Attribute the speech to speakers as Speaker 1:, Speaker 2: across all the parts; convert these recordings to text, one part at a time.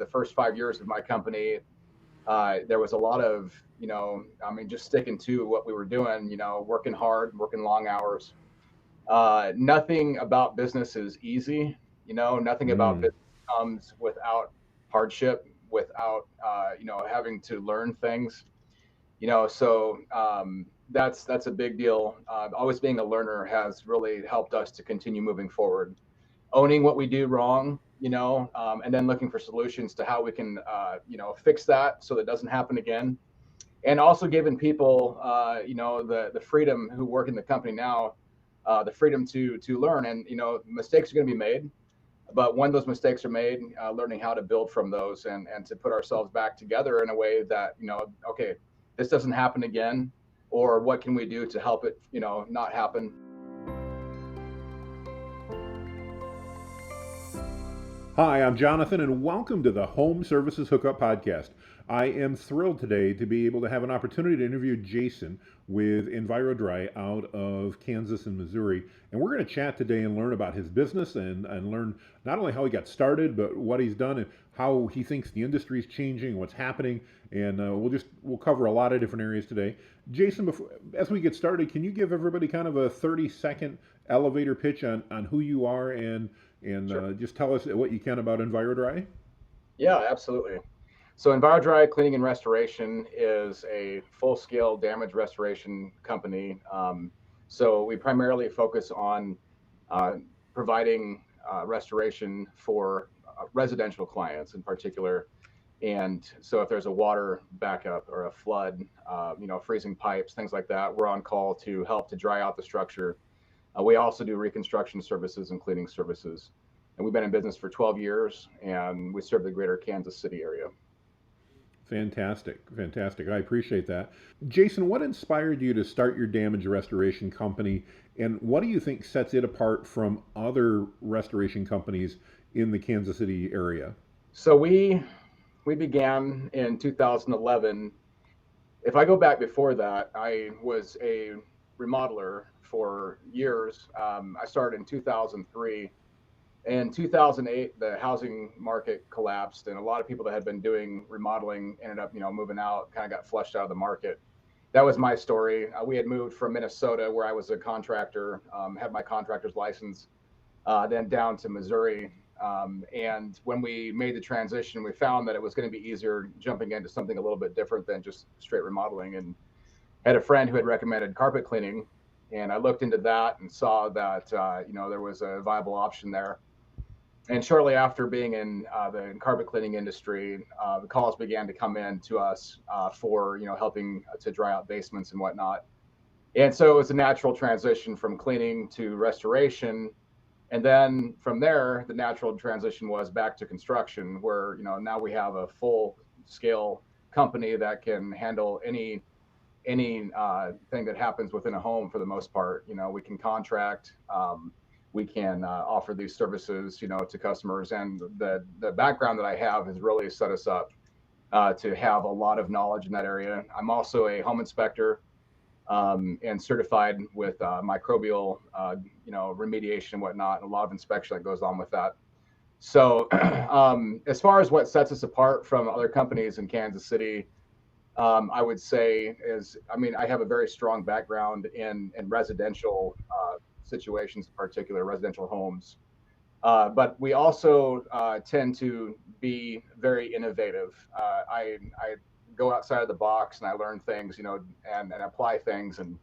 Speaker 1: the first 5 years of my company, there was a lot of, just sticking to what we were doing, working hard, working long hours. Nothing about business is easy. Nothing about
Speaker 2: Mm.
Speaker 1: business comes without hardship, without, having to learn things. That's a big deal. Always being a learner has really helped us to continue moving forward, owning what we do wrong, and then looking for solutions to how we can, fix that so that doesn't happen again. And also giving people, the freedom who work in the company now, the freedom to learn. And mistakes are going to be made, but when those mistakes are made, learning how to build from those and to put ourselves back together in a way that, okay, this doesn't happen again, or what can we do to help it, not happen.
Speaker 2: Hi, I'm Jonathan, and welcome to the Home Services Hookup Podcast. I am thrilled today to be able to have an opportunity to interview Jason with Enviro-Dry out of Kansas and Missouri. And we're going to chat today and learn about his business and learn not only how he got started, but what he's done and how he thinks the industry is changing, what's happening. And we'll cover a lot of different areas today. Jason, as we get started, can you give everybody kind of a 30-second elevator pitch on who you are and
Speaker 1: Sure.
Speaker 2: just tell us what you can about Enviro-Dry?
Speaker 1: Yeah, absolutely. So Enviro-Dry Cleaning and Restoration is a full-scale damage restoration company. So we primarily focus on uh, providing restoration for residential clients in particular. And so if there's a water backup or a flood, freezing pipes, things like that, we're on call to help to dry out the structure. We also do reconstruction services and cleaning services. And we've been in business for 12 years, and we serve the greater Kansas City area.
Speaker 2: Fantastic, fantastic. I appreciate that. Jason, what inspired you to start your damage restoration company, and what do you think sets it apart from other restoration companies in the Kansas City area?
Speaker 1: So we began in 2011. If I go back before that, I was a remodeler for years. I started in 2003. In 2008, the housing market collapsed, and a lot of people that had been doing remodeling ended up, moving out, kind of got flushed out of the market. That was my story. We had moved from Minnesota, where I was a contractor, had my contractor's license, then down to Missouri. And when we made the transition, we found that it was going to be easier jumping into something a little bit different than just straight remodeling. And had a friend who had recommended carpet cleaning, and I looked into that and saw that there was a viable option there. And shortly after being in the carpet cleaning industry, the calls began to come in to us for helping to dry out basements and whatnot. And so it was a natural transition from cleaning to restoration. And then from there, the natural transition was back to construction, where now we have a full scale company that can handle any thing that happens within a home for the most part. We can contract, we can offer these services, to customers. And the background that I have has really set us up to have a lot of knowledge in that area. I'm also a home inspector, and certified with microbial, remediation and whatnot, and a lot of inspection that goes on with that. So, as far as what sets us apart from other companies in Kansas City, I would say I have a very strong background in residential situations, in particular residential homes. But we also tend to be very innovative. I go outside of the box and I learn things, and apply things. And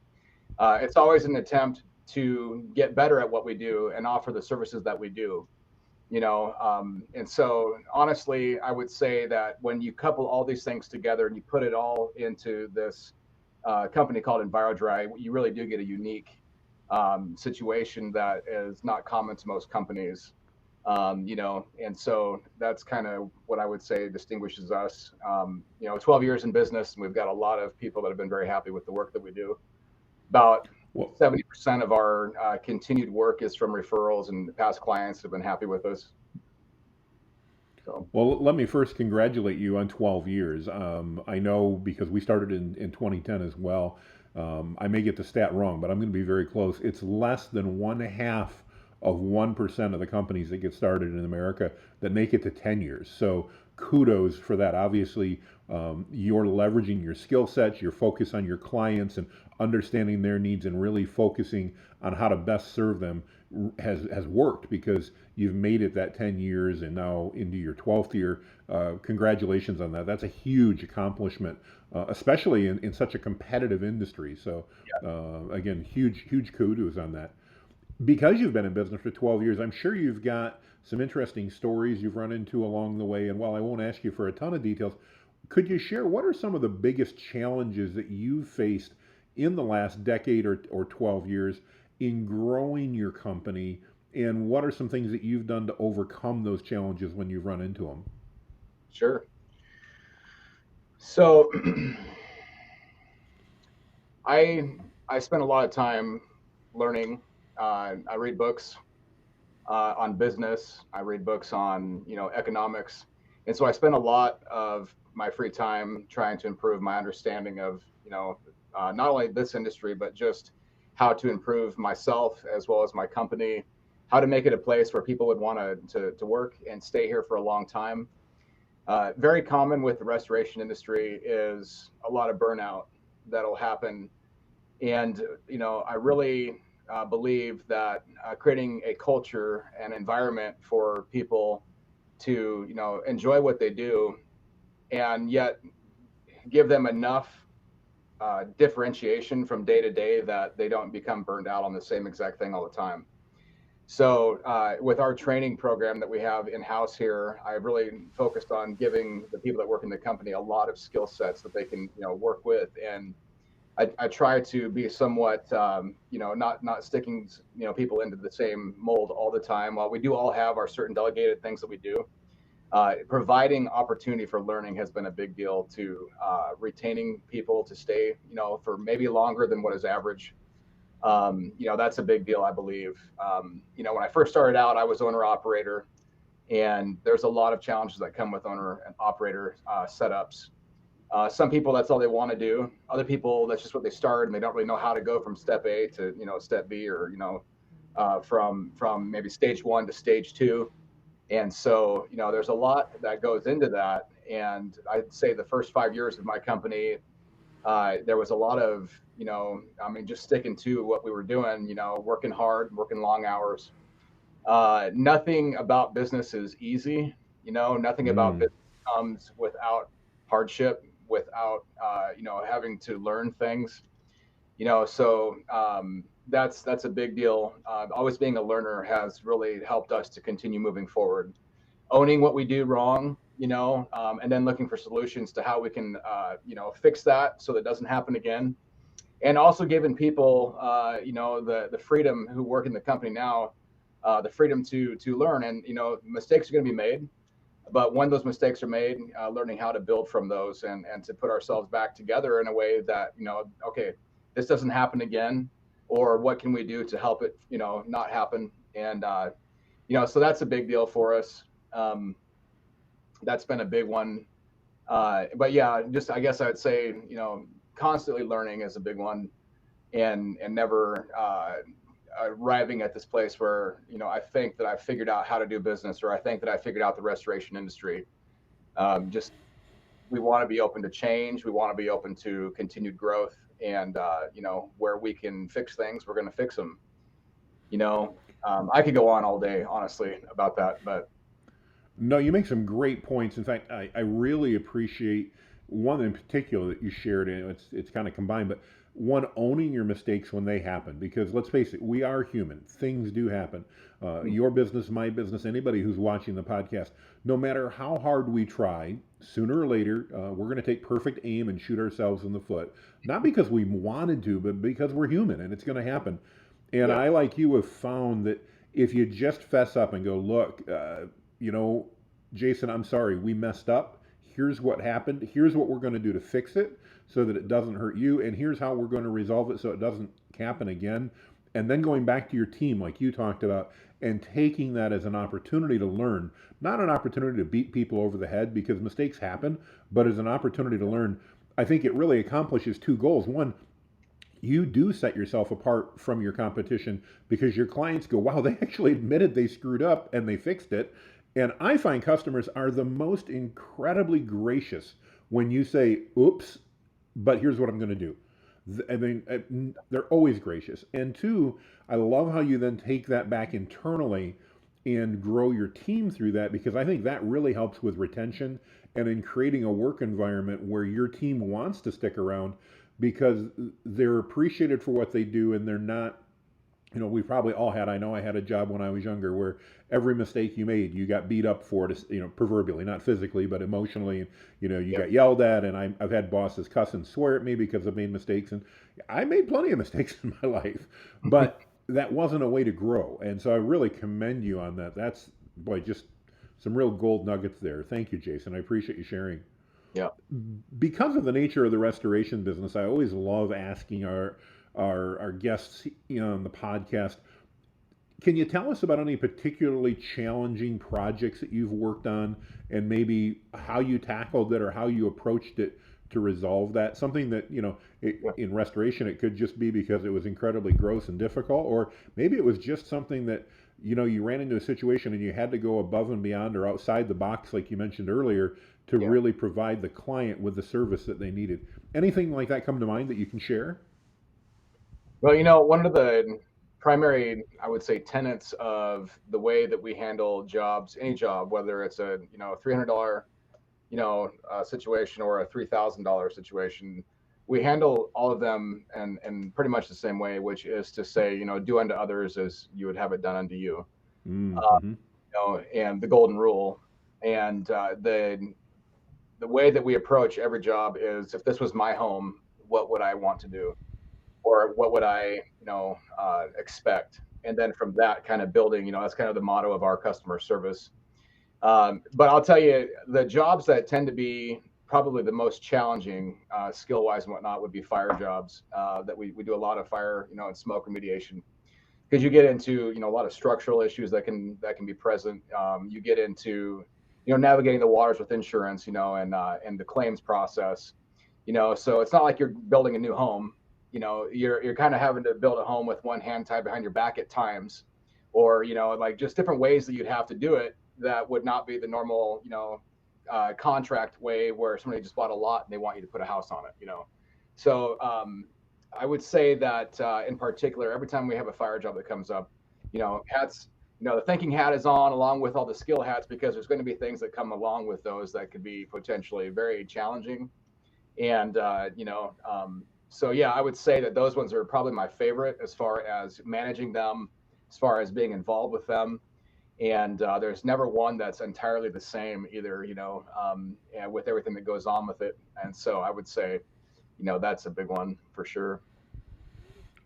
Speaker 1: it's always an attempt to get better at what we do and offer the services that we do. And so honestly, I would say that when you couple all these things together and you put it all into this company called Enviro-Dry, you really do get a unique situation that is not common to most companies. And so that's kind of what I would say distinguishes us. 12 years in business, and we've got a lot of people that have been very happy with the work that we do. About
Speaker 2: Well,
Speaker 1: 70% of our continued work is from referrals, and past clients have been happy with us. So,
Speaker 2: well, let me first congratulate you on 12 years. I know because we started in 2010 as well. I may get the stat wrong, but I'm going to be very close. It's less than one half of 1% of the companies that get started in America that make it to 10 years. So kudos for that. Obviously, you're leveraging your skill sets, your focus on your clients, and understanding their needs, and really focusing on how to best serve them has worked because you've made it that 10 years and now into your 12th year. Congratulations on that. That's a huge accomplishment, especially in such a competitive industry. So, again, huge kudos on that. Because you've been in business for 12 years, I'm sure you've got some interesting stories you've run into along the way. And while I won't ask you for a ton of details, could you share what are some of the biggest challenges that you've faced in the last decade or 12 years in growing your company? And what are some things that you've done to overcome those challenges when you've run into them?
Speaker 1: Sure. So I I spend a lot of time learning. I read books on business. I read books on economics, and so I spend a lot of my free time trying to improve my understanding of not only this industry but just how to improve myself as well as my company, how to make it a place where people would want to work and stay here for a long time. Very common with the restoration industry is a lot of burnout that'll happen, and I really believe that creating a culture and environment for people to enjoy what they do, and yet give them enough differentiation from day to day that they don't become burned out on the same exact thing all the time. So with our training program that we have in house here, I've really focused on giving the people that work in the company a lot of skill sets that they can work with. And I try to be somewhat, not sticking, people into the same mold all the time. While we do all have our certain delegated things that we do, providing opportunity for learning has been a big deal to retaining people to stay, for maybe longer than what is average. That's a big deal, I believe. When I first started out, I was owner operator, and there's a lot of challenges that come with owner and operator setups. Some people, that's all they want to do. Other people, that's just what they start, and they don't really know how to go from step A to step B, or from maybe stage one to stage two. And so there's a lot that goes into that. And I'd say the first 5 years of my company, there was a lot of just sticking to what we were doing, working hard, working long hours. Nothing about business is easy. Nothing about
Speaker 2: Mm.
Speaker 1: business comes without hardship, without having to learn things. So that's a big deal. Always being a learner has really helped us to continue moving forward, owning what we do wrong, and then looking for solutions to how we can fix that so that doesn't happen again. And also giving people the freedom who work in the company now, the freedom to learn. And mistakes are going to be made, but when those mistakes are made, learning how to build from those, and to put ourselves back together in a way that okay, this doesn't happen again, or what can we do to help it not happen. And so that's a big deal for us. um, that's been a big one. But yeah, just I guess I'd say constantly learning is a big one, and never arriving at this place where I think that I've figured out how to do business, or I think that I figured out the restoration industry. Just we want to be open to change. We want to be open to continued growth, and where we can fix things, we're going to fix them. I could go on all day, honestly, about that, but
Speaker 2: No, you make some great points. In fact, I really appreciate one in particular that you shared, and it's kind of combined, but one, owning your mistakes when they happen. Because let's face it, we are human. Things do happen. Your business, my business, anybody who's watching the podcast, no matter how hard we try, sooner or later, we're going to take perfect aim and shoot ourselves in the foot. Not because we wanted to, but because we're human and it's going to happen. And
Speaker 1: yeah,
Speaker 2: I, like you, have found that if you just fess up and go, look, you know, Jason, I'm sorry, we messed up. Here's what happened. Here's what we're going to do to fix it so that it doesn't hurt you. And here's how we're going to resolve it so it doesn't happen again. And then going back to your team, like you talked about, and taking that as an opportunity to learn, not an opportunity to beat people over the head because mistakes happen, but as an opportunity to learn. I think it really accomplishes two goals. One, you do set yourself apart from your competition because your clients go, wow, they actually admitted they screwed up and they fixed it. And I find customers are the most incredibly gracious when you say, oops, but here's what I'm going to do. I mean, they're always gracious. And two, I love how you then take that back internally and grow your team through that, because I think that really helps with retention and in creating a work environment where your team wants to stick around because they're appreciated for what they do and they're not, we probably all had, I know I had a job when I was younger where every mistake you made, you got beat up for it, proverbially, not physically, but emotionally. And, you
Speaker 1: Yep.
Speaker 2: got yelled at, and I've had bosses cuss and swear at me because I've made mistakes. And I made plenty of mistakes in my life, but that wasn't a way to grow. And so I really commend you on that. That's, boy, just some real gold nuggets there. Thank you, Jason. I appreciate you sharing.
Speaker 1: Yep.
Speaker 2: Because of the nature of the restoration business, I always love asking our guests, on the podcast, can you tell us about any particularly challenging projects that you've worked on and maybe how you tackled it or how you approached it to resolve that? Something that,
Speaker 1: Yep.
Speaker 2: in restoration, it could just be because it was incredibly gross and difficult, or maybe it was just something that, you ran into a situation and you had to go above and beyond or outside the box, like you mentioned earlier, to
Speaker 1: Yep.
Speaker 2: really provide the client with the service that they needed. Anything like that come to mind that you can share?
Speaker 1: Well, one of the primary, I would say, tenets of the way that we handle jobs, any job, whether it's a $300 situation or a $3,000 situation, we handle all of them and pretty much the same way, which is to say, do unto others as you would have it done unto you. Uh,
Speaker 2: Mm-hmm.
Speaker 1: and the golden rule. And the way that we approach every job is, if this was my home, what would I want to do, or what would I expect? And then from that kind of building, that's kind of the motto of our customer service. But I'll tell you, the jobs that tend to be probably the most challenging, skill wise and whatnot, would be fire jobs. That we do a lot of fire, and smoke remediation, because you get into a lot of structural issues that can be present. You get into navigating the waters with insurance, and the claims process. So it's not like you're building a new home. You're kind of having to build a home with one hand tied behind your back at times, or like just different ways that you'd have to do it that would not be the normal contract way, where somebody just bought a lot and they want you to put a house on it. So I would say that in particular, every time we have a fire job that comes up, hats, the thinking hat is on along with all the skill hats, because there's going to be things that come along with those that could be potentially very challenging. And so yeah, I would say that those ones are probably my favorite, as far as managing them, as far as being involved with them. And there's never one that's entirely the same either, and with everything that goes on with it. And so I would say, that's a big one for sure.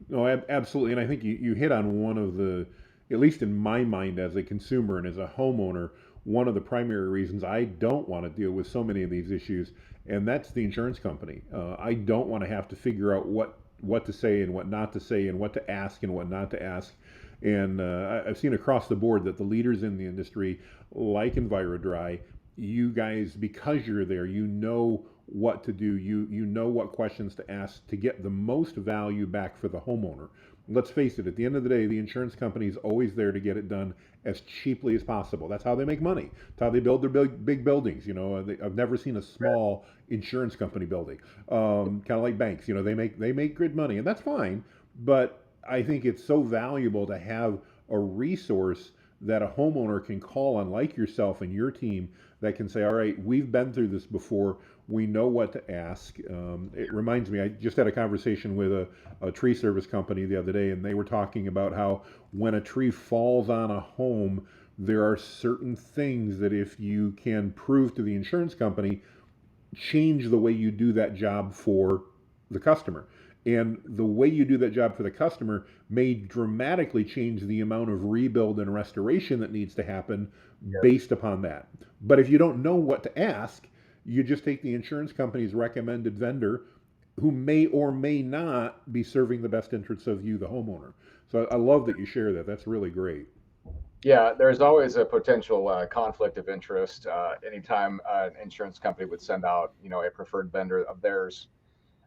Speaker 2: No, absolutely. And I think you hit on one of the, at least in my mind as a consumer and as a homeowner, one of the primary reasons I don't want to deal with so many of these issues, and that's the insurance company. I don't want to have to figure out what to say and what not to say and what to ask and what not to ask. And I've seen across the board that the leaders in the industry, like Enviro-Dry, you guys, because you're there, you know what to do. You know what questions to ask to get the most value back for the homeowner. Let's face it, at the end of the day, the insurance company is always there to get it done as cheaply as possible. That's how they make money. That's how they build their big buildings. I've never seen a small insurance company building. Kind of like banks. They make good money, and that's fine. But I think it's so valuable to have a resource that a homeowner can call on, like yourself and your team, that can say, all right, we've been through this before. We know what to ask. It reminds me, I just had a conversation with a tree service company the other day, and they were talking about how when a tree falls on a home, there are certain things that if you can prove to the insurance company, change the way you do that job for the customer. And the way you do that job for the customer may dramatically change the amount of rebuild and restoration that needs to happen based upon that. But if you don't know what to ask, you just take the insurance company's recommended vendor, who may or may not be serving the best interests of you, the homeowner. So I love that you share that. That's really great.
Speaker 1: Yeah, there's always a potential conflict of interest anytime an insurance company would send out, a preferred vendor of theirs.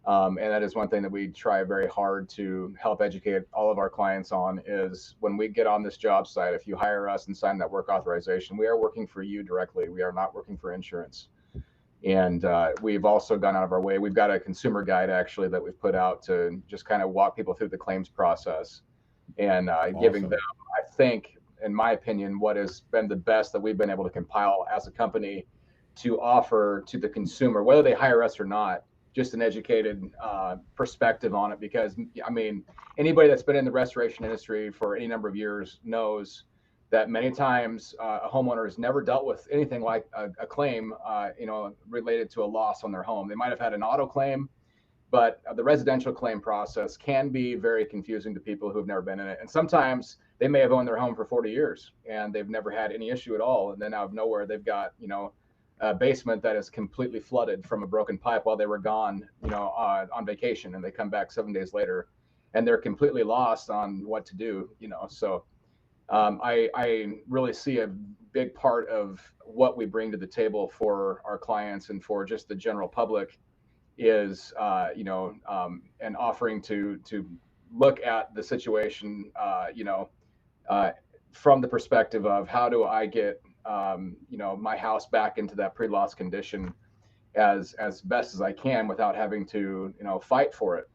Speaker 1: And that is one thing that we try very hard to help educate all of our clients on is when we get on this job site, if you hire us and sign that work authorization, we are working for you directly. We are not working for insurance. And we've also gone out of our way. We've got a consumer guide actually that we've put out to just kind of walk people through the claims process and giving them,
Speaker 2: Awesome.
Speaker 1: I think, in my opinion, what has been the best that we've been able to compile as a company to offer to the consumer, whether they hire us or not, just an educated perspective on it. Because, I mean, anybody that's been in the restoration industry for any number of years knows that many times a homeowner has never dealt with anything like a claim, related to a loss on their home. They might have had an auto claim, but the residential claim process can be very confusing to people who've never been in it. And sometimes they may have owned their home for 40 years and they've never had any issue at all. And then out of nowhere, they've got, a basement that is completely flooded from a broken pipe while they were gone, on vacation, and they come back 7 days later and they're completely lost on what to do, So I really see a big part of what we bring to the table for our clients and for just the general public is an offering to look at the situation uh, from the perspective of how do I get my house back into that pre-loss condition as best as I can without having to fight for it,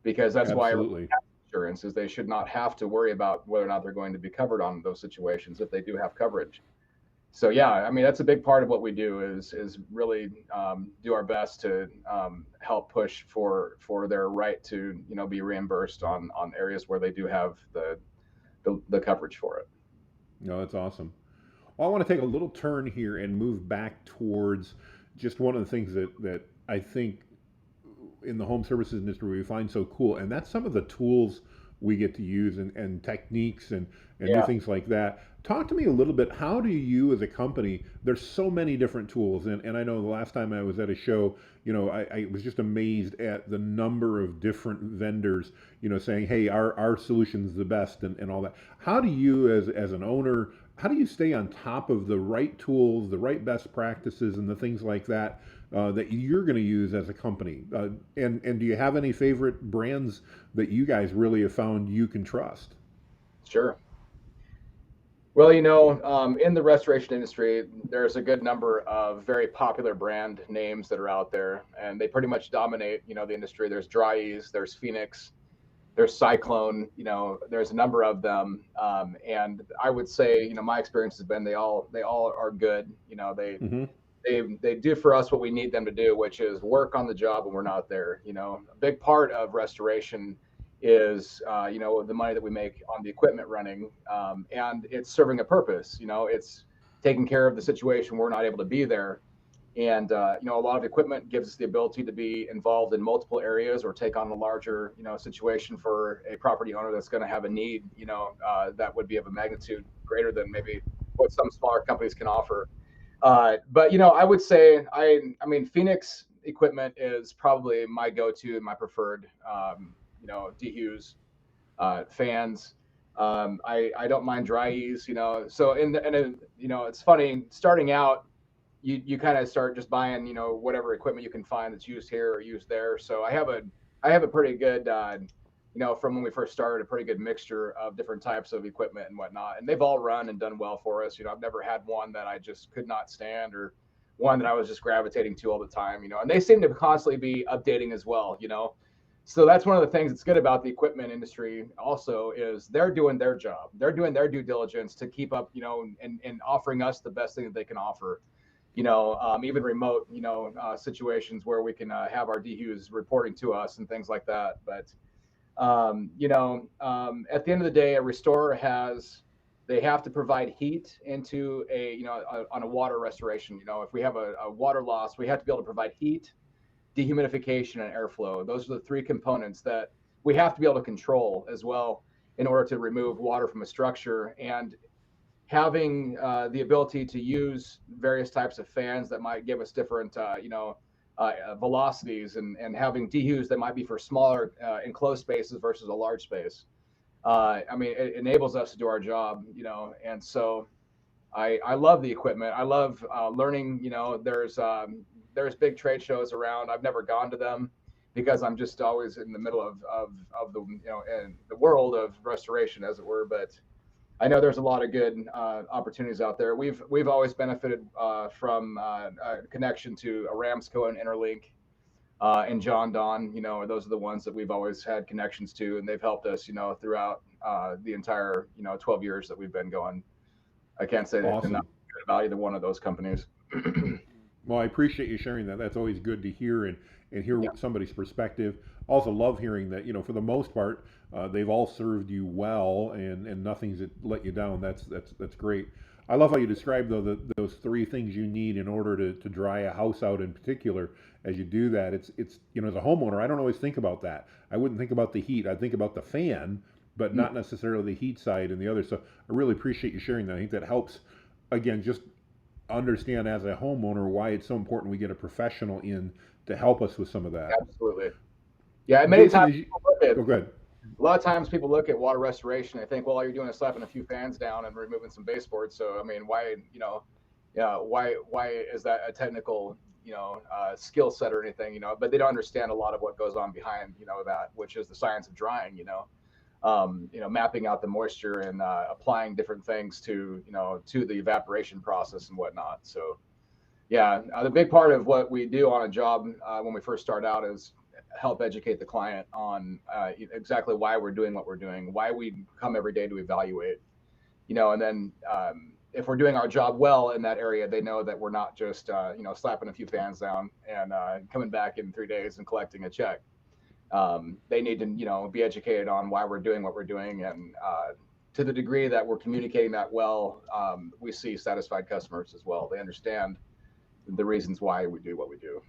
Speaker 1: because that's why
Speaker 2: Absolutely.
Speaker 1: insurance is they should not have to worry about whether or not they're going to be covered on those situations if they do have coverage. So yeah, I mean that's a big part of what we do is really do our best to help push for their right to be reimbursed on areas where they do have the coverage for it.
Speaker 2: No, that's awesome. Well, I want to take a little turn here and move back towards just one of the things that I think in the home services industry we find so cool, and that's some of the tools we get to use and techniques and new
Speaker 1: Yeah,
Speaker 2: things like that. Talk to me a little bit. How do you, as a company, there's so many different tools, and I know the last time I was at a show, I was just amazed at the number of different vendors, saying, hey, our solution's the best and all that. How do you, as an owner, how do you stay on top of the right tools, the right best practices, and the things like that that you're going to use as a company? And do you have any favorite brands that you guys really have found you can trust?
Speaker 1: sure. Well, in the restoration industry, there's a good number of very popular brand names that are out there, and they pretty much dominate, the industry. There's Dry-Ease, there's Phoenix, there's Cyclone, there's a number of them. And I would say, my experience has been they all are good.
Speaker 2: Hmm.
Speaker 1: They do for us what we need them to do, which is work on the job when we're not there. A big part of restoration is the money that we make on the equipment running, and it's serving a purpose. It's taking care of the situation we're not able to be there, and a lot of equipment gives us the ability to be involved in multiple areas or take on a larger situation for a property owner that's going to have a need that would be of a magnitude greater than maybe what some smaller companies can offer. But I would say I mean Phoenix equipment is probably my go-to and my preferred. Dehues, fans. I don't mind Dry-Ease. So it's funny starting out. You kind of start just buying whatever equipment you can find that's used here or used there. So I have a pretty good from when we first started, a pretty good mixture of different types of equipment and whatnot. And they've all run and done well for us. I've never had one that I just could not stand or one that I was just gravitating to all the time, and they seem to constantly be updating as well. So that's one of the things that's good about the equipment industry also is they're doing their job. They're doing their due diligence to keep up, and offering us the best thing that they can offer. Even remote, situations where we can have our DHUs reporting to us and things like that. But at the end of the day, a restorer they have to provide heat into on a water restoration. If we have a water loss, we have to be able to provide heat, dehumidification, and airflow. Those are the three components that we have to be able to control as well in order to remove water from a structure. And having the ability to use various types of fans that might give us different, velocities, and having DHUs that might be for smaller enclosed spaces versus a large space. I mean, it enables us to do our job, and so I love the equipment. I love learning. There's big trade shows around. I've never gone to them, because I'm just always in the middle of the, in the world of restoration, as it were. But I know there's a lot of good opportunities out there. We've always benefited from a connection to Aramco and Interlink and John Don. Those are the ones that we've always had connections to, and they've helped us, throughout the entire 12 years that we've been going. I can't say enough
Speaker 2: Awesome.
Speaker 1: about either one of those companies.
Speaker 2: Well, I appreciate you sharing that. That's always good to hear and hear
Speaker 1: Yeah.
Speaker 2: somebody's perspective. Also, love hearing that, for the most part, they've all served you well and nothing's let you down. That's great. I love how you describe, though, those three things you need in order to dry a house out in particular. As you do that, it's as a homeowner, I don't always think about that. I wouldn't think about the heat. I think about the fan, but
Speaker 1: Mm.
Speaker 2: not necessarily the heat side and the other. So I really appreciate you sharing that. I think that helps, again, just understand as a homeowner why it's so important we get a professional in to help us with some of that.
Speaker 1: Absolutely. Yeah, and many
Speaker 2: Jason,
Speaker 1: times
Speaker 2: is you,
Speaker 1: people look at
Speaker 2: oh, good.
Speaker 1: a lot of times people look at water restoration. They think, well, all you're doing is slapping a few fans down and removing some baseboards. So I mean, why, yeah, why is that a technical, skill set or anything, But they don't understand a lot of what goes on behind, that, which is the science of drying, mapping out the moisture and applying different things to the evaporation process and whatnot. So yeah, the big part of what we do on a job when we first start out is help educate the client on exactly why we're doing what we're doing, why we come every day to evaluate, and then if we're doing our job well in that area, they know that we're not just slapping a few fans down and coming back in 3 days and collecting a check. They need to be educated on why we're doing what we're doing, and to the degree that we're communicating that well, we see satisfied customers as well. They understand the reasons why we do what we do.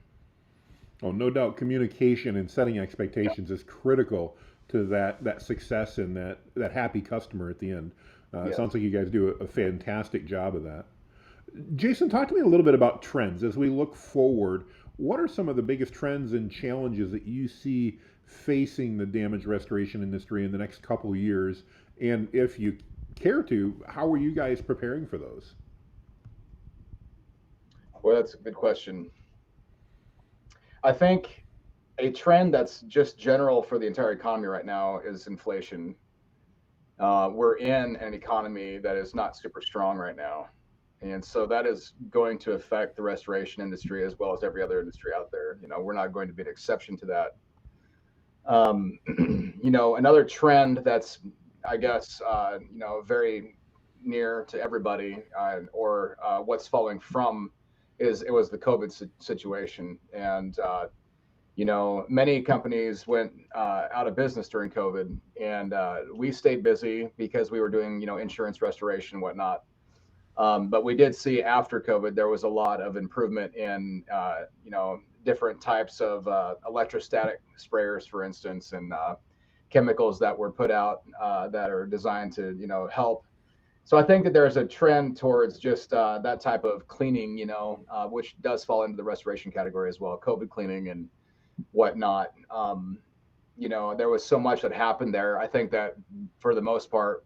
Speaker 2: Oh, no doubt communication and setting
Speaker 1: Yeah,
Speaker 2: expectations is critical to that success and that happy customer at the end. It
Speaker 1: yes.
Speaker 2: sounds like you guys do a fantastic job of that. Jason, talk to me a little bit about trends as we look forward. What are some of the biggest trends and challenges that you see facing the damage restoration industry in the next couple of years? And if you care to, how are you guys preparing for those?
Speaker 1: Well, that's a good question. I think a trend that's just general for the entire economy right now is inflation. We're in an economy that is not super strong right now. And so that is going to affect the restoration industry as well as every other industry out there. We're not going to be an exception to that. Another trend that's, I guess, very near to everybody, or what's following from, is it was the COVID situation, and many companies went out of business during COVID, and we stayed busy because we were doing, insurance restoration and whatnot. But we did see after COVID there was a lot of improvement in different types of electrostatic sprayers, for instance, and chemicals that were put out that are designed to help. So I think that there's a trend towards just that type of cleaning, which does fall into the restoration category as well, COVID cleaning and whatnot. There was so much that happened there. I think that for the most part,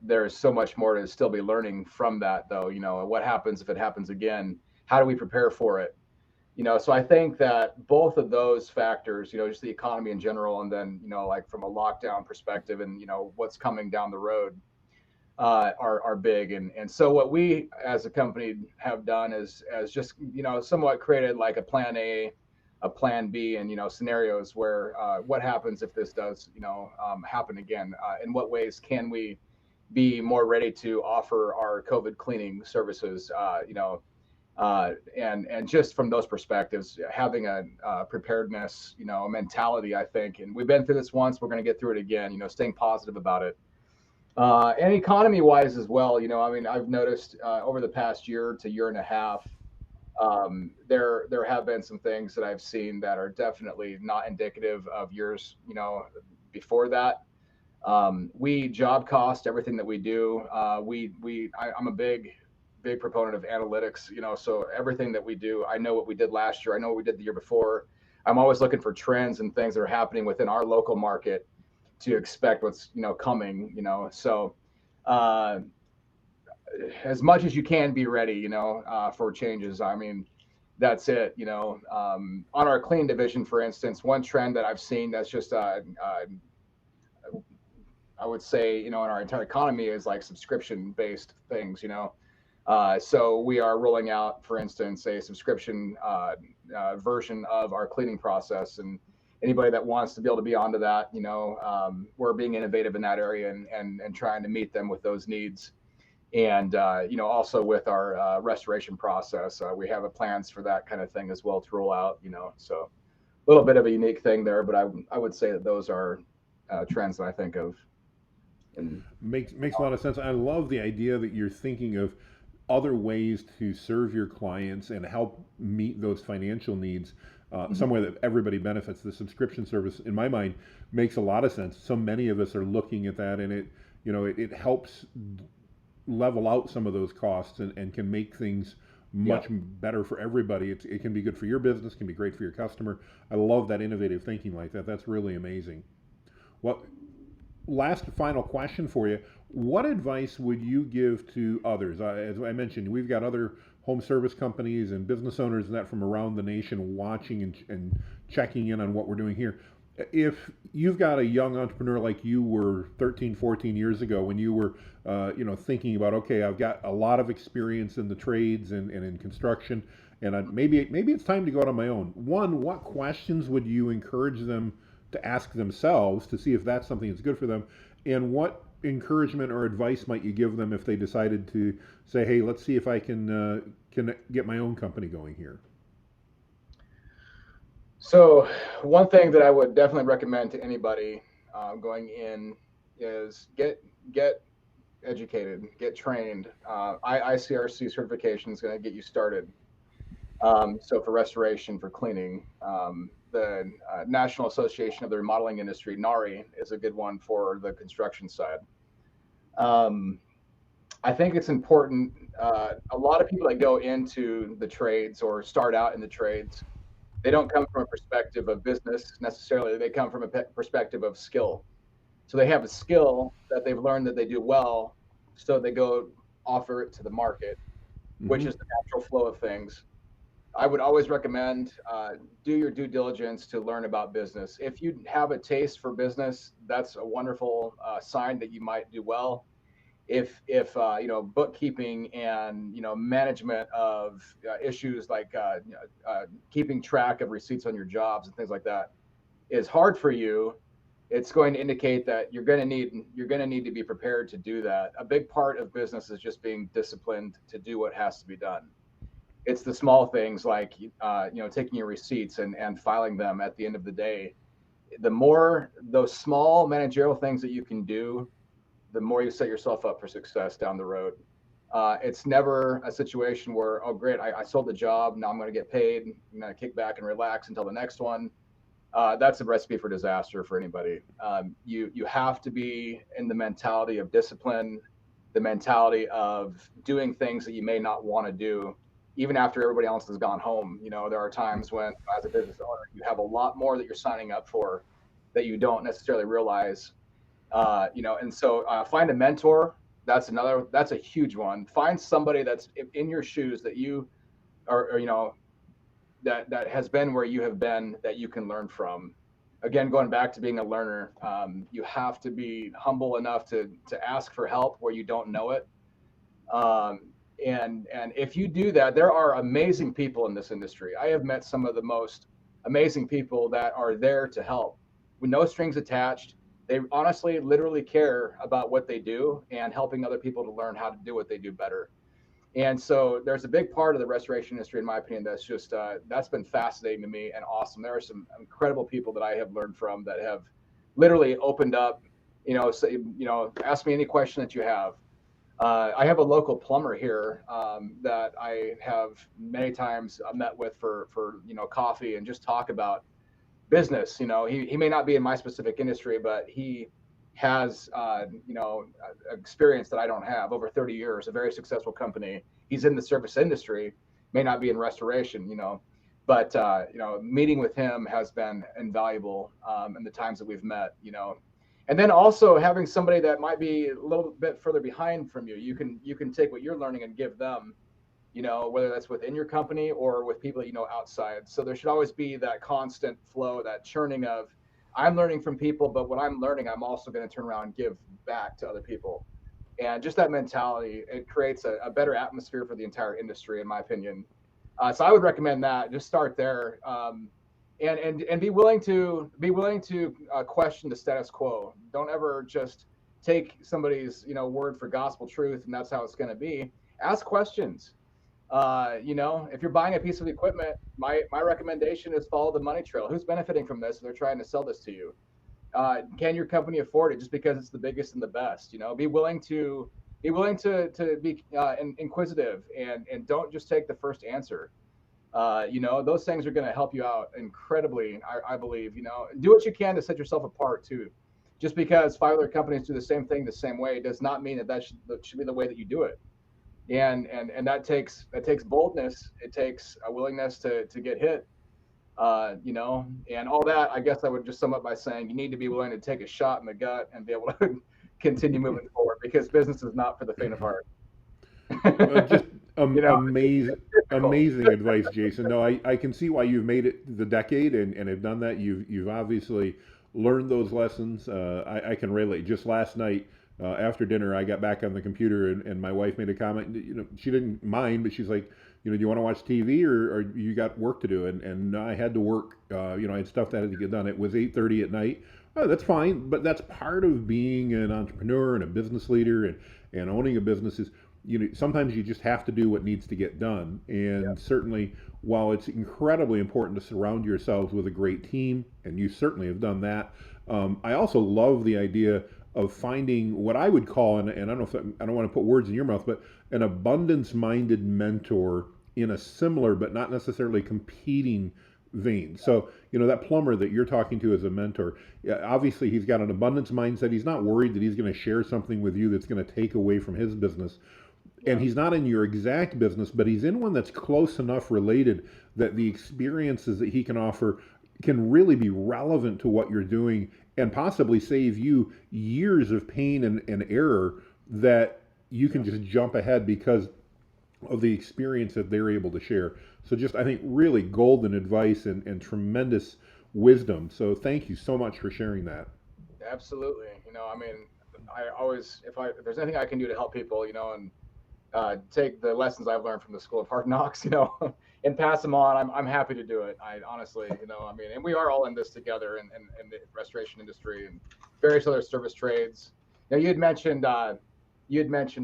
Speaker 1: there's so much more to still be learning from that, though. What happens if it happens again? How do we prepare for it? So I think that both of those factors, just the economy in general, and then like from a lockdown perspective, and what's coming down the road, are big. And so what we as a company have done is as just somewhat created like a plan A, a plan B, and scenarios where what happens if this does happen again? In what ways can we be more ready to offer our COVID cleaning services? And just from those perspectives, having a preparedness, mentality, I think, and we've been through this once, we're going to get through it again. Staying positive about it, and economy-wise as well. I mean, I've noticed over the past year to year and a half, there have been some things that I've seen that are definitely not indicative of years, before that. We job cost everything that we do. I'm a big proponent of analytics. So everything that we do, I know what we did last year. I know what we did the year before. I'm always looking for trends and things that are happening within our local market to expect what's coming. So as much as you can be ready, for changes. I mean, that's it. On our clean division, for instance, one trend that I've seen that's just I would say, in our entire economy is like subscription based things. So we are rolling out, for instance, a subscription version of our cleaning process. And anybody that wants to be able to be onto that, we're being innovative in that area and trying to meet them with those needs. And, also with our restoration process, we have plans for that kind of thing as well to roll out. So a little bit of a unique thing there, but I would say that those are trends that I think of. And
Speaker 2: Makes a lot of sense. I love the idea that you're thinking of other ways to serve your clients and help meet those financial needs somewhere that everybody benefits. The subscription service, in my mind, makes a lot of sense. So many of us are looking at that, and it helps level out some of those costs and can make things
Speaker 1: yeah,
Speaker 2: much better for everybody. It can be good for your business, can be great for your customer. I love that innovative thinking like that. That's really amazing. Well, last final question for you. What advice would you give to others? As I mentioned, we've got other home service companies and business owners and that from around the nation watching and checking in on what we're doing here. If you've got a young entrepreneur like you were 13, 14 years ago when you were, thinking about, okay, I've got a lot of experience in the trades and in construction, and maybe it's time to go out on my own. One, what questions would you encourage them to ask themselves to see if that's something that's good for them, and what encouragement or advice might you give them if they decided to say, "Hey, let's see if I can get my own company going here."
Speaker 1: so one thing that I would definitely recommend to anybody going in is get educated, get trained. ICRC certification is going to get you started. So for restoration, for cleaning, the National Association of the Remodeling Industry, NARI, is a good one for the construction side. Um, I think it's important. A lot of people that go into the trades or start out in the trades, they don't come from a perspective of business necessarily. They come from a perspective of skill. So they have a skill that they've learned that they do well. So they go offer it to the market, which
Speaker 2: Hmm.
Speaker 1: is the natural flow of things. I would always recommend do your due diligence to learn about business. If you have a taste for business, that's a wonderful sign that you might do well. If bookkeeping and management of issues like keeping track of receipts on your jobs and things like that is hard for you, it's going to indicate that you're going to need to be prepared to do that. A big part of business is just being disciplined to do what has to be done. It's the small things like taking your receipts and filing them at the end of the day. The more those small managerial things that you can do, the more you set yourself up for success down the road. It's never a situation where, oh great, I sold the job, now I'm going to get paid, I'm going to kick back and relax until the next one. That's a recipe for disaster for anybody. You have to be in the mentality of discipline, the mentality of doing things that you may not want to do, even after everybody else has gone home. There are times when, as a business owner, you have a lot more that you're signing up for that you don't necessarily realize. And so find a mentor. That's a huge one. Find somebody that's in your shoes that you are, that has been where you have been that you can learn from. Again, going back to being a learner, you have to be humble enough to ask for help where you don't know it. Um, and if you do that, there are amazing people in this industry. I have met some of the most amazing people that are there to help with no strings attached. They honestly, literally care about what they do and helping other people to learn how to do what they do better. And so there's a big part of the restoration industry, in my opinion, that's been fascinating to me and awesome. There are some incredible people that I have learned from that have literally opened up, say, ask me any question that you have. I have a local plumber here that I have many times met with for coffee and just talk about business. He may not be in my specific industry, but he has experience that I don't have. Over 30 years, a very successful company. He's in the service industry, may not be in restoration, but meeting with him has been invaluable in the times that we've met. And then also having somebody that might be a little bit further behind from you. You can take what you're learning and give them, whether that's within your company or with people that you know outside. So there should always be that constant flow, that churning of, I'm learning from people, but what I'm learning, I'm also going to turn around and give back to other people. And just that mentality, it creates a better atmosphere for the entire industry, in my opinion. So I would recommend that. Just start there, and be willing to question the status quo. Don't ever just take somebody's word for gospel truth, and that's how it's going to be. Ask questions. If you're buying a piece of equipment, my recommendation is follow the money trail. Who's benefiting from this? They're trying to sell this to you. Can your company afford it just because it's the biggest and the best? Be willing to be inquisitive, and don't just take the first answer. Those things are going to help you out incredibly. I believe. Do what you can to set yourself apart too. Just because five other companies do the same thing the same way does not mean that should be the way that you do it. And that takes boldness. It takes a willingness to get hit. And all that. I guess I would just sum up by saying you need to be willing to take a shot in the gut and be able to continue moving forward, because business is not for the faint of heart.
Speaker 2: Just amazing,
Speaker 1: It's difficult.
Speaker 2: amazing advice, Jason. No, I can see why you've made it the decade and have done that. You've obviously learned those lessons. I can relate. Just last night, after dinner, I got back on the computer and my wife made a comment. She didn't mind, but she's like, do you want to watch TV or you got work to do? And I had to work. I had stuff that had to get done. It was 8:30 at night. Oh, that's fine, but that's part of being an entrepreneur and a business leader and owning a business is sometimes you just have to do what needs to get done.
Speaker 1: Yeah.
Speaker 2: And certainly, while it's incredibly important to surround yourselves with a great team, and you certainly have done that, I also love the idea of finding what I would call, and I don't know if I don't want to put words in your mouth, but an abundance-minded mentor in a similar but not necessarily competing vein. So, that plumber that you're talking to as a mentor, yeah, obviously he's got an abundance mindset. He's not worried that he's going to share something with you that's going to take away from his business, and
Speaker 1: Yeah.
Speaker 2: he's not in your exact business, but he's in one that's close enough related that the experiences that he can offer can really be relevant to what you're doing and possibly save you years of pain and error that you can
Speaker 1: Yeah.
Speaker 2: just jump ahead because of the experience that they're able to share. So just I think really golden advice and tremendous wisdom. So thank you so much for sharing that.
Speaker 1: Absolutely. I mean, I always, if there's anything I can do to help people, and take the lessons I've learned from the School of Hard Knocks, and pass them on, I'm happy to do it. I honestly, I mean, and we are all in this together in the restoration industry and various other service trades. Now, you had mentioned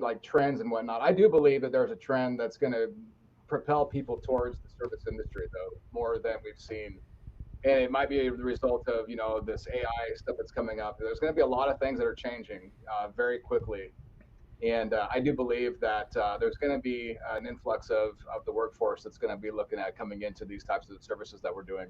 Speaker 1: like trends and whatnot. I do believe that there's a trend that's going to propel people towards the service industry, though, more than we've seen. And it might be the result of this AI stuff that's coming up. There's going to be a lot of things that are changing very quickly, and I do believe that there's going to be an influx of the workforce that's going to be looking at coming into these types of services that we're doing.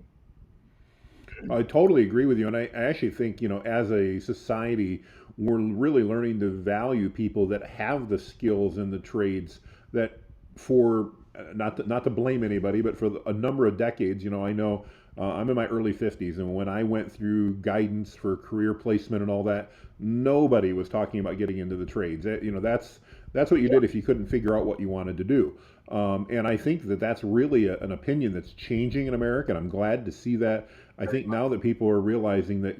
Speaker 2: I totally agree with you, and I actually think as a society, we're really learning to value people that have the skills and the trades that for not to blame anybody, but for a number of decades, I know I'm in my early 50s, and when I went through guidance for career placement and all that, nobody was talking about getting into the trades. That's what you did if you couldn't figure out what you wanted to do. And I think that that's really an opinion that's changing in America, and I'm glad to see that. I
Speaker 1: Very
Speaker 2: think
Speaker 1: much.
Speaker 2: now that people are realizing that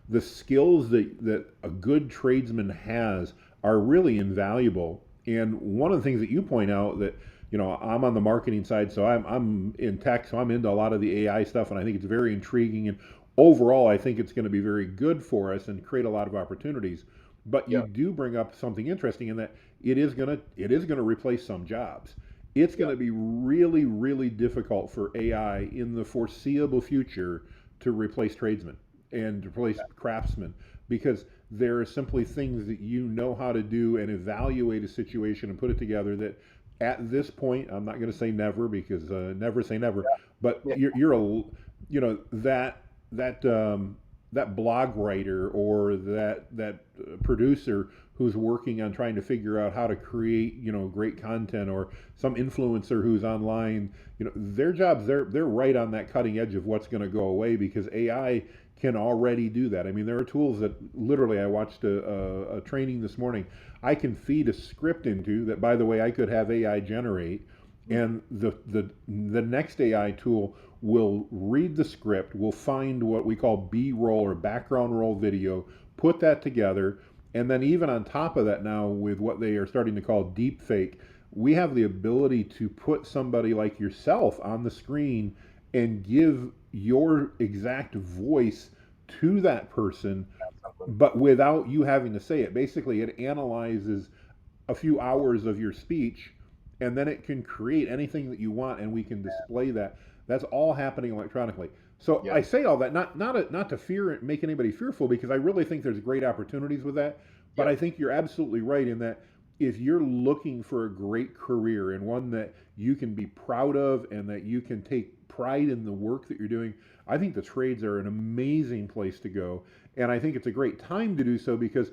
Speaker 2: the skills that a good tradesman has are really invaluable. And one of the things that you point out that I'm on the marketing side, so I'm in tech, so I'm into a lot of the AI stuff, and I think it's very intriguing. And overall, I think it's going to be very good for us and create a lot of opportunities. But you
Speaker 1: Yep.
Speaker 2: do bring up something interesting in that it is going to replace some jobs. It's going
Speaker 1: Yep.
Speaker 2: to be really, really difficult for AI in the foreseeable future to replace tradesmen and to replace craftsmen because there are simply things that you know how to do and evaluate a situation and put it together that at this point, I'm not going to say never because never say never, but
Speaker 1: Yeah.
Speaker 2: you're that blog writer or that producer who's working on trying to figure out how to create great content or some influencer who's online, their jobs, they're right on that cutting edge of what's going to go away because AI can already do that. I mean, there are tools that literally I watched a training this morning. I can feed a script into that, by the way, I could have AI generate, and the next AI tool will read the script, will find what we call B-roll or background roll video, put that together, and then even on top of that now with what they are starting to call deep fake, we have the ability to put somebody like yourself on the screen and give your exact voice to that person,
Speaker 1: Something.
Speaker 2: but without you having to say it. Basically, it analyzes a few hours of your speech, and then it can create anything that you want, and we can display that. That's all happening electronically. So I
Speaker 1: Yep.
Speaker 2: say all that not to fear make anybody fearful, because I really think there's great opportunities with that. But I
Speaker 1: Yep.
Speaker 2: think you're absolutely right in that if you're looking for a great career and one that you can be proud of and that you can take pride in the work that you're doing, I think the trades are an amazing place to go. And I think it's a great time to do so, because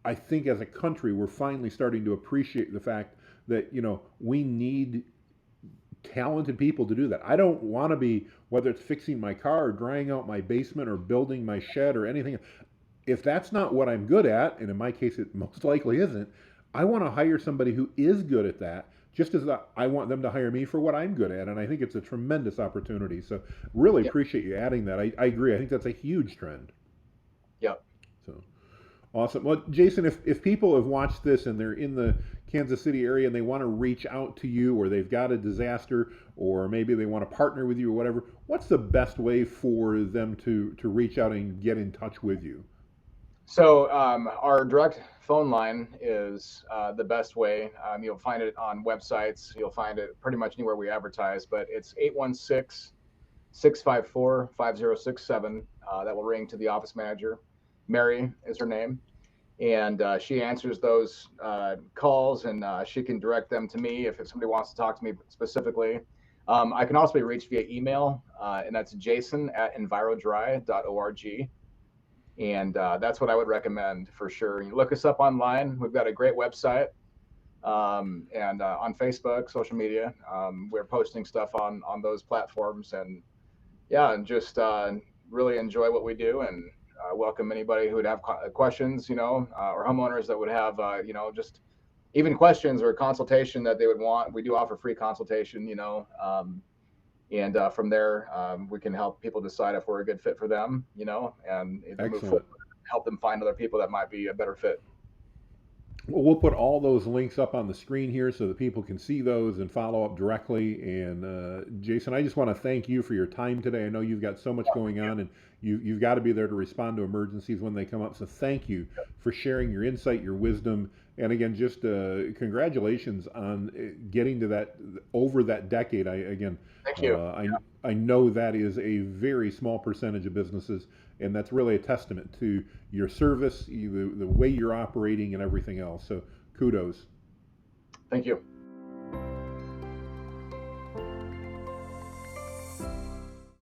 Speaker 2: I think as a country, we're finally starting to appreciate the fact that, we need talented people to do that. I don't want to be, whether it's fixing my car or drying out my basement or building my shed or anything, if that's not what I'm good at, and in my case it most likely isn't, I want to hire somebody who is good at that, just as I want them to hire me for what I'm good at. And I think it's a tremendous opportunity. So really
Speaker 1: Yep.
Speaker 2: appreciate you adding that. I agree. I think that's a huge trend.
Speaker 1: Yep.
Speaker 2: So awesome. Well, Jason, if people have watched this and they're in the Kansas City area and they want to reach out to you, or they've got a disaster, or maybe they want to partner with you or whatever, what's the best way for them to reach out and get in touch with you?
Speaker 1: So our direct phone line is the best way. You'll find it on websites. You'll find it pretty much anywhere we advertise, but it's 816-654-5067. That will ring to the office manager. Mary is her name. And she answers those calls, and she can direct them to me if somebody wants to talk to me specifically. I can also be reached via email, and that's jason@envirodry.org. And that's what I would recommend for sure. You look us up online. We've got a great website, and on Facebook, social media. We're posting stuff on those platforms, and yeah, and just really enjoy what we do, and welcome anybody who would have questions, or homeowners that would have, just even questions or consultation that they would want. We do offer free consultation, and from there, we can help people decide if we're a good fit for them, and either move forward,
Speaker 2: Excellent.
Speaker 1: help them find other people that might be a better fit.
Speaker 2: Well, we'll put all those links up on the screen here so that people can see those and follow up directly. And Jason, I just want to thank you for your time today. I know you've got so much going on, and you've got to be there to respond to emergencies when they come up. So thank you for sharing your insight, your wisdom, and again, just congratulations on getting to that over that decade.
Speaker 1: Thank you.
Speaker 2: I know that is a very small percentage of businesses, and that's really a testament to your service, the way you're operating, and everything else. So kudos.
Speaker 1: Thank you.